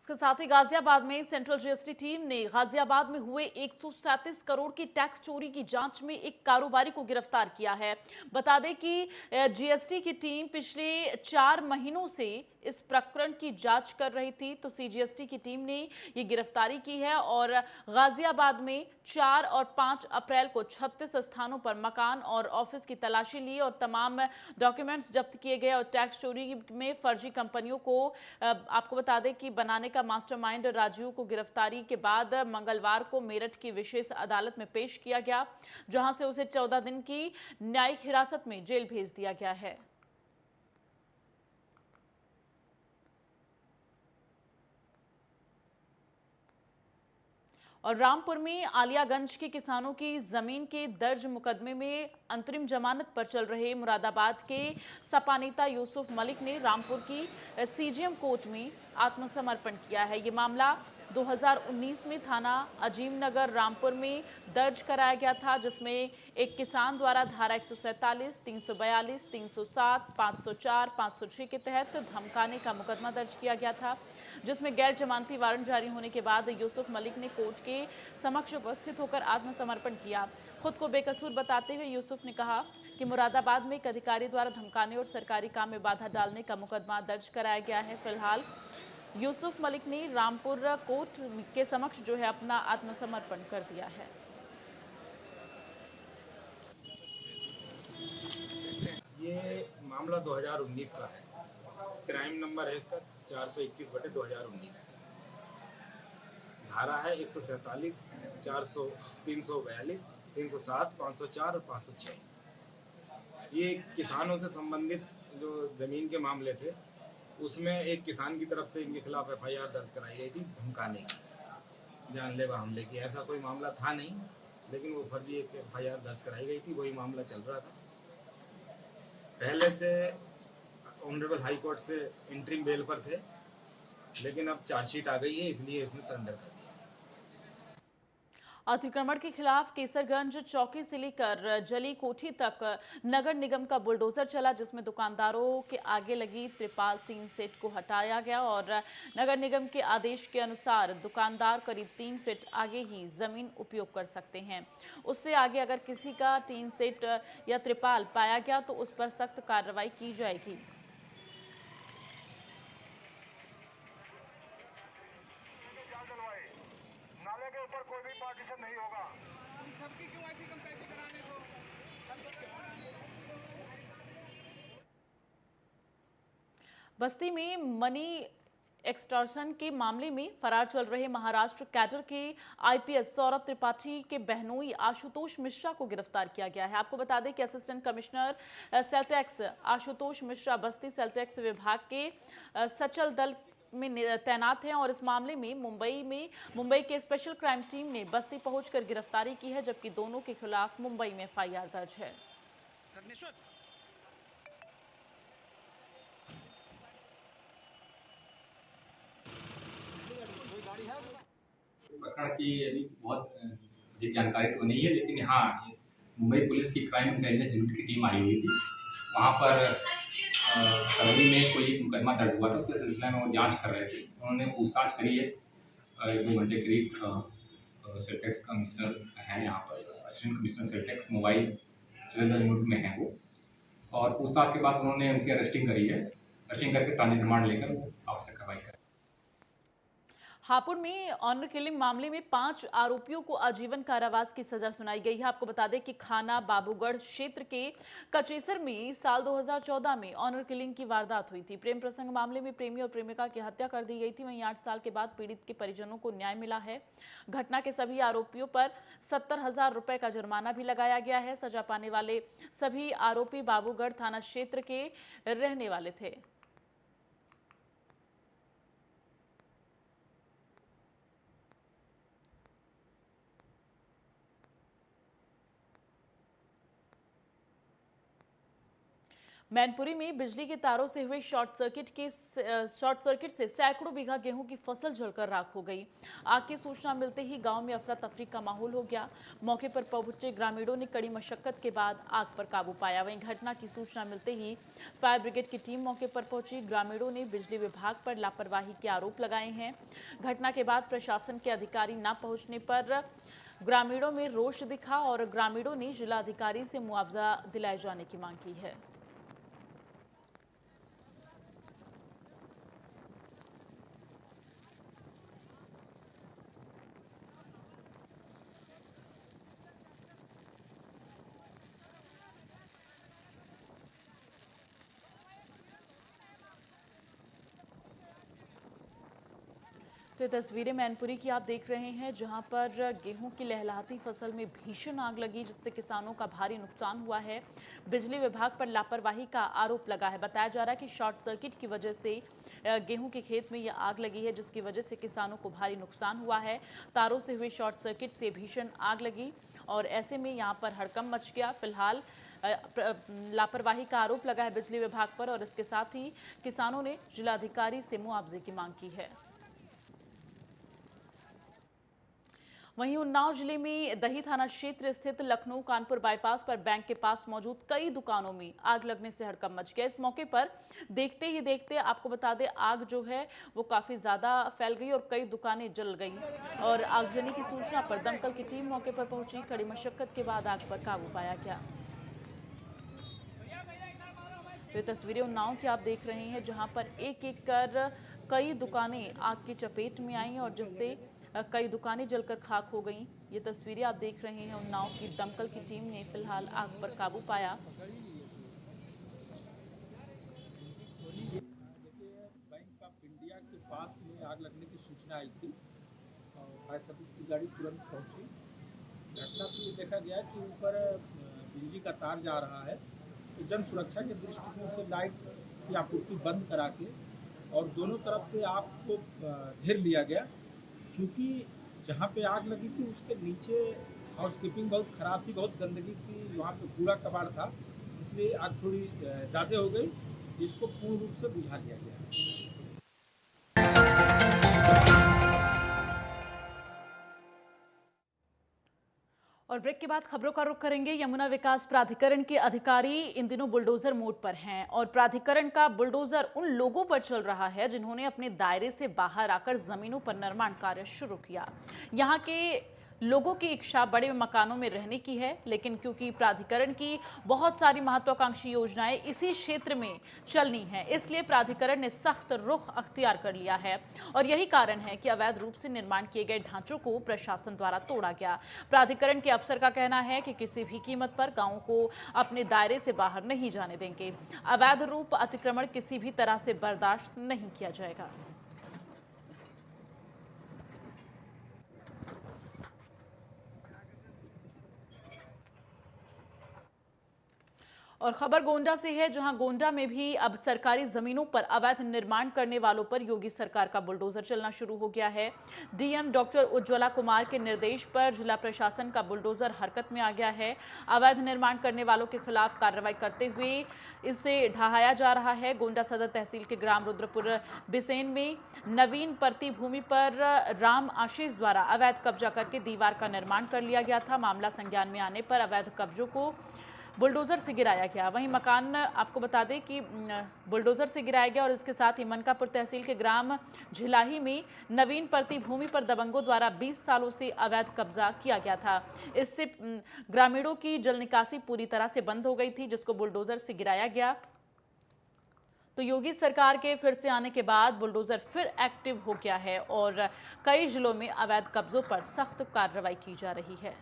इसके साथ ही गाजियाबाद में सेंट्रल जीएसटी टीम ने गाजियाबाद में हुए 137 करोड़ की टैक्स चोरी की जांच में एक कारोबारी को गिरफ्तार किया है। बता दें कि जीएसटी की टीम पिछले 4 महीनों से इस प्रकरण की जांच कर रही थी, तो सीजीएसटी की टीम ने ये गिरफ्तारी की है और गाजियाबाद में 4 और 5 अप्रैल को 36 स्थानों पर मकान और ऑफिस की तलाशी ली और तमाम डॉक्यूमेंट्स जब्त किए गए और टैक्स चोरी में फर्जी कंपनियों को आपको बता दें कि बनाने का मास्टरमाइंड राजीव को गिरफ्तारी के बाद मंगलवार को मेरठ की विशेष अदालत में पेश किया गया, जहां से उसे 14 दिन की न्यायिक हिरासत में जेल भेज दिया गया है। और रामपुर में आलियागंज के किसानों की जमीन के दर्ज मुकदमे में अंतरिम जमानत पर चल रहे मुरादाबाद के सपा नेता यूसुफ मलिक ने रामपुर की सीजीएम कोर्ट में आत्मसमर्पण किया है। ये मामला 2019 में थाना अजीमनगर रामपुर में दर्ज कराया गया था, जिसमें एक किसान द्वारा धारा 147, 342, 307, 504, 506 के तहत धमकाने का मुकदमा दर्ज किया गया था, जिसमें गैर जमानती वारंट जारी होने के बाद यूसुफ मलिक ने कोर्ट के समक्ष उपस्थित होकर आत्मसमर्पण किया। खुद को बेकसूर बताते हुए यूसुफ ने कहा कि मुरादाबाद में एक अधिकारी द्वारा धमकाने और सरकारी काम में बाधा डालने का मुकदमा दर्ज कराया गया है। फिलहाल यूसुफ मलिक ने रामपुर कोर्ट के समक्ष जो है अपना आत्मसमर्पण कर दिया है। ये मामला 2019 का है। क्राइम नंबर है इसका 421/2019। धारा है 147, 400, 342, 307, 504 और 506। ये किसानों से संबंधित जो जमीन के मामले थे, उसमें एक किसान की तरफ से इनके खिलाफ एफआईआर दर्ज कराई गई थी धमकाने की, जानलेवा हमले की। ऐसा कोई मामला था नहीं, लेकिन वो फर्जी एक एफआईआर दर्ज कराई गई थी, वही मामला चल रहा था। पहले से ऑनरेबल हाई कोर्ट से इंटरिम बेल पर थे, लेकिन अब चार्जशीट आ गई है, इसलिए इसने सरेंडर कर दिया। अतिक्रमण के खिलाफ केसरगंज चौकी से लेकर जली कोठी तक नगर निगम का बुलडोजर चला, जिसमें दुकानदारों के आगे लगी त्रिपाल टीन सेट को हटाया गया और नगर निगम के आदेश के अनुसार दुकानदार करीब 3 फीट आगे ही जमीन उपयोग कर सकते हैं। उससे आगे अगर किसी का टीन सेट या त्रिपाल पाया गया तो उस पर सख्त कार्रवाई की जाएगी। नाले के ऊपर कोई भी पार्टीशन नहीं होगा। हम सबकी क्यों ऐसी कंपैरिजन कराने को? बस्ती में मनी एक्सटॉर्शन के मामले में फरार चल रहे महाराष्ट्र कैडर के आईपीएस सौरभ त्रिपाठी के बहनोई आशुतोष मिश्रा को गिरफ्तार किया गया है। आपको बता दें कि असिस्टेंट कमिश्नर सेलटेक्स आशुतोष मिश्रा बस्ती सेलटेक्स विभाग के सचल दल में तैनात हैं और इस मामले में मुंबई के स्पेशल क्राइम टीम ने बस्ती पहुंचकर गिरफ्तारी की है, जबकि दोनों के खिलाफ मुंबई में एफआईआर दर्ज है। प्रकरण की अभी बहुत अधिक जानकारी तो नहीं है, लेकिन हाँ, मुंबई पुलिस की क्राइम इंटेलिजेंस यूनिट की टीम आई हुई थी। वहाँ पर फरवरी में कोई मुकदमा दर्ज हुआ था, उसके सिलसिले में वो जांच कर रहे थे। उन्होंने पूछताछ करी है 1-2 घंटे करीब। सेलटेक्स कमिश्नर हैं यहाँ पर, assistant commissioner sales tax mobile challenger unit में हैं वो, और पूछताछ के बाद उन्होंने उनकी अरेस्टिंग करी है। अरेस्टिंग करके ट्रांजिट रिमांड लेकर वो आवश्यक कार्रवाई करें। हापुड़ में ऑनर किलिंग मामले में 5 आरोपियों को आजीवन कारावास की सजा सुनाई गई है। आपको बता दें कि खाना बाबूगढ़ क्षेत्र के कचेसर में साल 2014 में ऑनर किलिंग की वारदात हुई थी। प्रेम प्रसंग मामले में प्रेमी और प्रेमिका की हत्या कर दी गई थी। वहीं 8 साल के बाद पीड़ित के परिजनों को न्याय मिला है। घटना के सभी आरोपियों पर 70,000 रुपए का जुर्माना भी लगाया गया है। सजा पाने वाले सभी आरोपी बाबूगढ़ थाना क्षेत्र के रहने वाले थे। मैनपुरी में बिजली के तारों से हुए शॉर्ट सर्किट से सैकड़ों बीघा गेहूं की फसल जलकर राख हो गई। आग की सूचना मिलते ही गांव में अफरा तफरी का माहौल हो गया। मौके पर पहुंचे ग्रामीणों ने कड़ी मशक्कत के बाद आग पर काबू पाया। वहीं घटना की सूचना मिलते ही फायर ब्रिगेड की टीम मौके पर पहुंची। ग्रामीणों ने बिजली विभाग पर लापरवाही के आरोप लगाए हैं। घटना के बाद प्रशासन के अधिकारी न पहुंचने पर ग्रामीणों में रोष दिखा और ग्रामीणों ने जिलाधिकारी से मुआवजा दिलाए जाने की मांग की है। तो ये तस्वीरें मैनपुरी की आप देख रहे हैं, जहां पर गेहूं की लहलहाती फसल में भीषण आग लगी, जिससे किसानों का भारी नुकसान हुआ है। बिजली विभाग पर लापरवाही का आरोप लगा है। बताया जा रहा है कि शॉर्ट सर्किट की वजह से गेहूं के खेत में यह आग लगी है, जिसकी वजह से किसानों को भारी नुकसान हुआ है। तारों से हुए शॉर्ट सर्किट से भीषण आग लगी और ऐसे में यहाँ पर हड़कंप मच गया। फिलहाल लापरवाही का आरोप लगा है बिजली विभाग पर और इसके साथ ही किसानों ने जिलाधिकारी से मुआवजे की मांग की है। वहीं उन्नाव जिले में दही थाना क्षेत्र स्थित लखनऊ कानपुर बाईपास पर बैंक के पास मौजूद कई दुकानों में आग लगने से हड़कंप मच गया। इस मौके पर देखते ही देखते आपको बता दें, आग जो है वो काफी ज्यादा फैल गई और कई दुकानें जल गई और आगजनी की सूचना पर दमकल की टीम मौके पर पहुंची। कड़ी मशक्कत के बाद आग पर काबू पाया गया। ये तस्वीरें उन्नाव की आप देख रहे हैं, जहां पर एक एक कर कई दुकानें आग की चपेट में आई और जिससे कई दुकानें जलकर खाक हो गईं। ये तस्वीरें आप देख रहे हैं उन्नाव की दमकल की टीम ने फिलहाल आग पर काबू पाया। देखिए, बैंक ऑफ इंडिया के पास में आग लगने की सूचना आई थी और फायर सर्विस की गाड़ी तुरंत पहुंची। घटना तो ये देखा गया कि ऊपर बिजली का तार जा रहा है, तो जन सुरक्षा के दृष्टिकोण से लाइट की आपूर्ति बंद करा के और दोनों तरफ से आग को घेर लिया गया। चूँकि जहाँ पे आग लगी थी उसके नीचे हाउसकीपिंग बहुत ख़राब थी, बहुत गंदगी थी, वहाँ पे कूड़ा कबाड़ था, इसलिए आग थोड़ी ज़्यादा हो गई, जिसको पूर्ण रूप से बुझा लिया गया। और ब्रेक के बाद खबरों का रुख करेंगे। यमुना विकास प्राधिकरण के अधिकारी इन दिनों बुलडोजर मोड पर हैं और प्राधिकरण का बुलडोजर उन लोगों पर चल रहा है जिन्होंने अपने दायरे से बाहर आकर जमीनों पर निर्माण कार्य शुरू किया। यहाँ के लोगों की इच्छा बड़े मकानों में रहने की है, लेकिन क्योंकि प्राधिकरण की बहुत सारी महत्वाकांक्षी योजनाएं इसी क्षेत्र में चलनी है, इसलिए प्राधिकरण ने सख्त रुख अख्तियार कर लिया है और यही कारण है कि अवैध रूप से निर्माण किए गए ढांचों को प्रशासन द्वारा तोड़ा गया। प्राधिकरण के अफसर का कहना है कि किसी भी कीमत पर गांवों को अपने दायरे से बाहर नहीं जाने देंगे। अवैध रूप अतिक्रमण किसी भी तरह से बर्दाश्त नहीं किया जाएगा। और खबर गोंडा से है, जहां गोंडा में भी अब सरकारी जमीनों पर अवैध निर्माण करने वालों पर योगी सरकार का बुलडोजर चलना शुरू हो गया है। डीएम डॉक्टर उज्ज्वला कुमार के निर्देश पर जिला प्रशासन का बुलडोजर हरकत में आ गया है। अवैध निर्माण करने वालों के खिलाफ कार्रवाई करते हुए इसे ढहाया जा रहा है। गोंडा सदर तहसील के ग्राम रुद्रपुर बिसेन में नवीन परती भूमि पर राम आशीष द्वारा अवैध कब्जा करके दीवार का निर्माण कर लिया गया था। मामला संज्ञान में आने पर अवैध कब्जों को बुलडोजर से गिराया गया। वहीं मकान आपको बता दें कि बुलडोजर से गिराया गया और इसके साथ ही मनकापुर तहसील के ग्राम झिलाही में नवीन परती भूमि पर दबंगों द्वारा 20 सालों से अवैध कब्जा किया गया था। इससे ग्रामीणों की जल निकासी पूरी तरह से बंद हो गई थी, जिसको बुलडोजर से गिराया गया। तो योगी सरकार के फिर से आने के बाद बुलडोजर फिर एक्टिव हो गया है और कई जिलों में अवैध कब्जों पर सख्त कार्रवाई की जा रही है।